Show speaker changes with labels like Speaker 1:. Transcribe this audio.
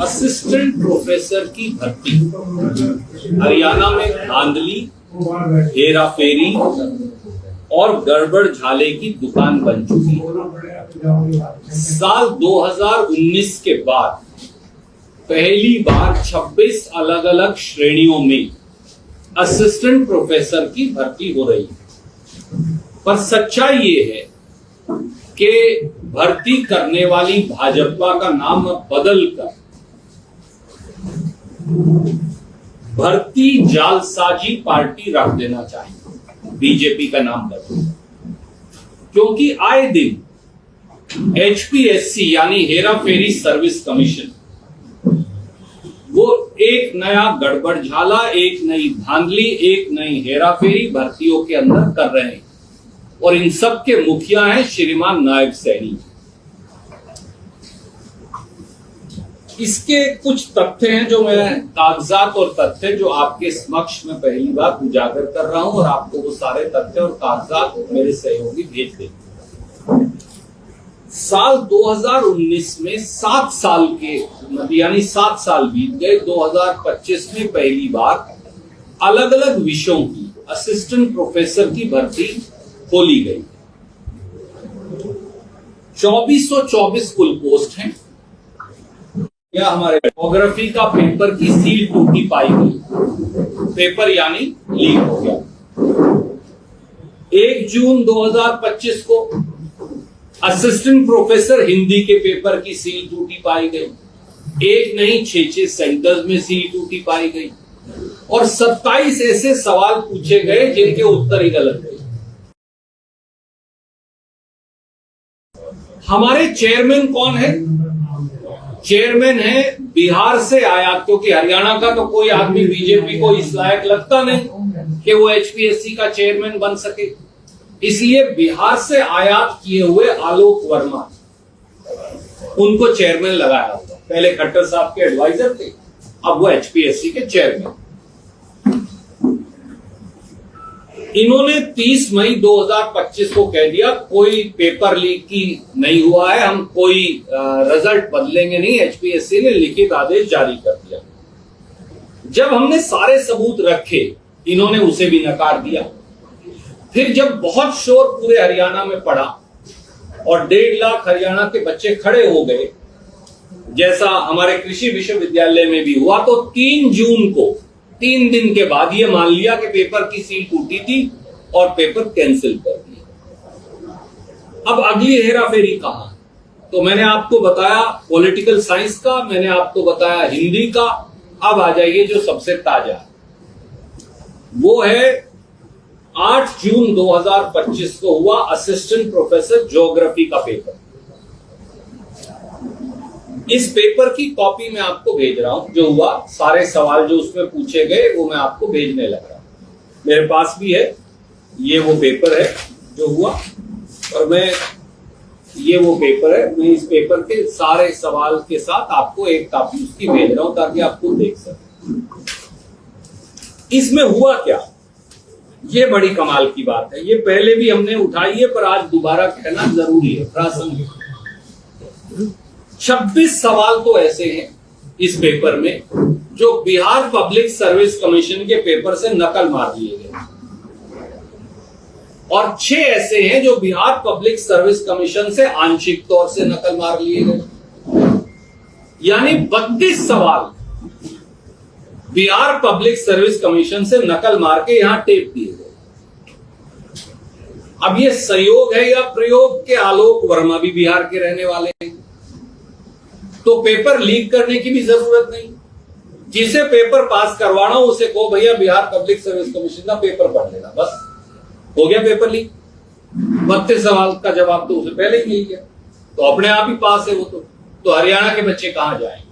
Speaker 1: Assistant professor की भर्ती हरियाणा में धांधली, हेराफेरी और गड़बड़ झाले की दुकान बन चुकी है। साल 2019 के बाद पहली बार 26 अलग अलग श्रेणियों में असिस्टेंट प्रोफेसर की भर्ती हो रही है। पर सच्चाई ये है कि भर्ती करने वाली भाजपा का नाम बदलकर भर्ती जालसाजी पार्टी रख देना चाहिए, बीजेपी का नाम बदल, क्योंकि आए दिन एचपीएससी यानी हेरा फेरी सर्विस कमीशन वो एक नया गड़बड़झाला, एक नई धांधली, एक नई हेराफेरी भर्तियों के अंदर कर रहे हैं और इन सब के मुखिया हैं श्रीमान नायब सैनी। इसके कुछ तथ्य हैं जो मैं कागजात और तथ्य जो आपके समक्ष में पहली बार उजागर कर रहा हूं और आपको वो सारे तथ्य और कागजात मेरे सहयोगी भेज देंगे। साल 2019 में 7 साल के यानी 7 साल बीत गए। 2025 में पहली बार अलग अलग विषयों की असिस्टेंट प्रोफेसर की भर्ती खोली गई। 2424 कुल पोस्ट हैं। यह हमारे ज्योग्राफी का पेपर की सील टूटी पाई गई, पेपर यानी लीक हो गया। 1 जून 2025 को असिस्टेंट प्रोफेसर हिंदी के पेपर की सील टूटी पाई गई। एक नहीं 6 सेंटर्स में सील टूटी पाई गई और 27 ऐसे सवाल पूछे गए जिनके उत्तर ही गलत गए। हमारे चेयरमैन कौन है? चेयरमैन है बिहार से आया, क्योंकि हरियाणा का तो कोई आदमी बीजेपी को इस लायक लगता नहीं कि वो एचपीएससी का चेयरमैन बन सके, इसलिए बिहार से आयात किए हुए आलोक वर्मा उनको चेयरमैन लगाया हुआ। पहले खट्टर साहब के एडवाइजर थे, अब वो एचपीएससी के चेयरमैन। इन्होंने 30 मई 2025 को कह दिया कोई पेपर लीक की नहीं हुआ है, हम कोई रिजल्ट बदलेंगे नहीं। एचपीएससी ने लिखित आदेश जारी कर दिया। जब हमने सारे सबूत रखे, इन्होंने उसे भी नकार दिया। फिर जब बहुत शोर पूरे हरियाणा में पड़ा और 1.5 लाख हरियाणा के बच्चे खड़े हो गए, जैसा हमारे कृषि विश्वविद्यालय में भी हुआ, तो 3 जून को 3 दिन के बाद ये मान लिया कि पेपर की सील टूटी थी और पेपर कैंसिल कर दिया। अब अगली हेराफेरी कहां? तो मैंने आपको बताया पॉलिटिकल साइंस का, मैंने आपको बताया हिंदी का। अब आ जाइए जो सबसे ताजा है, वो है 8 जून 2025 को हुआ असिस्टेंट प्रोफेसर ज्योग्राफी का पेपर। इस पेपर की कॉपी मैं आपको भेज रहा हूं। जो हुआ, सारे सवाल जो उसमें पूछे गए वो मैं आपको भेजने लग रहा हूं। मेरे पास भी है, ये वो पेपर है जो हुआ, और ये वो पेपर है। मैं इस पेपर के सारे सवाल के साथ आपको एक कॉपी उसकी भेज रहा हूं ताकि आपको देख सकें इसमें हुआ क्या। ये बड़ी कमाल की बात है, ये पहले भी हमने उठाई है पर आज दोबारा कहना जरूरी है, प्रासंगिक। 26 सवाल तो ऐसे हैं इस पेपर में जो बिहार पब्लिक सर्विस कमीशन के पेपर से नकल मार लिए गए, और 6 ऐसे हैं जो बिहार पब्लिक सर्विस कमीशन से आंशिक तौर से नकल मार लिए गए। यानी 32 सवाल बिहार पब्लिक सर्विस कमीशन से नकल मार के यहां टेप दिए गए। अब ये संयोग है या प्रयोग के आलोक वर्मा भी बिहार के रहने वाले हैं, तो पेपर लीक करने की भी जरूरत नहीं। जिसे पेपर पास करवाना हो उसे कहो भैया बिहार पब्लिक सर्विस कमीशन का पेपर पढ़ लेना, बस हो गया पेपर लीक। 32 सवाल का जवाब तो उसे पहले ही मिल गया, तो अपने आप ही पास है वो। तो हरियाणा के बच्चे कहां जाएंगे?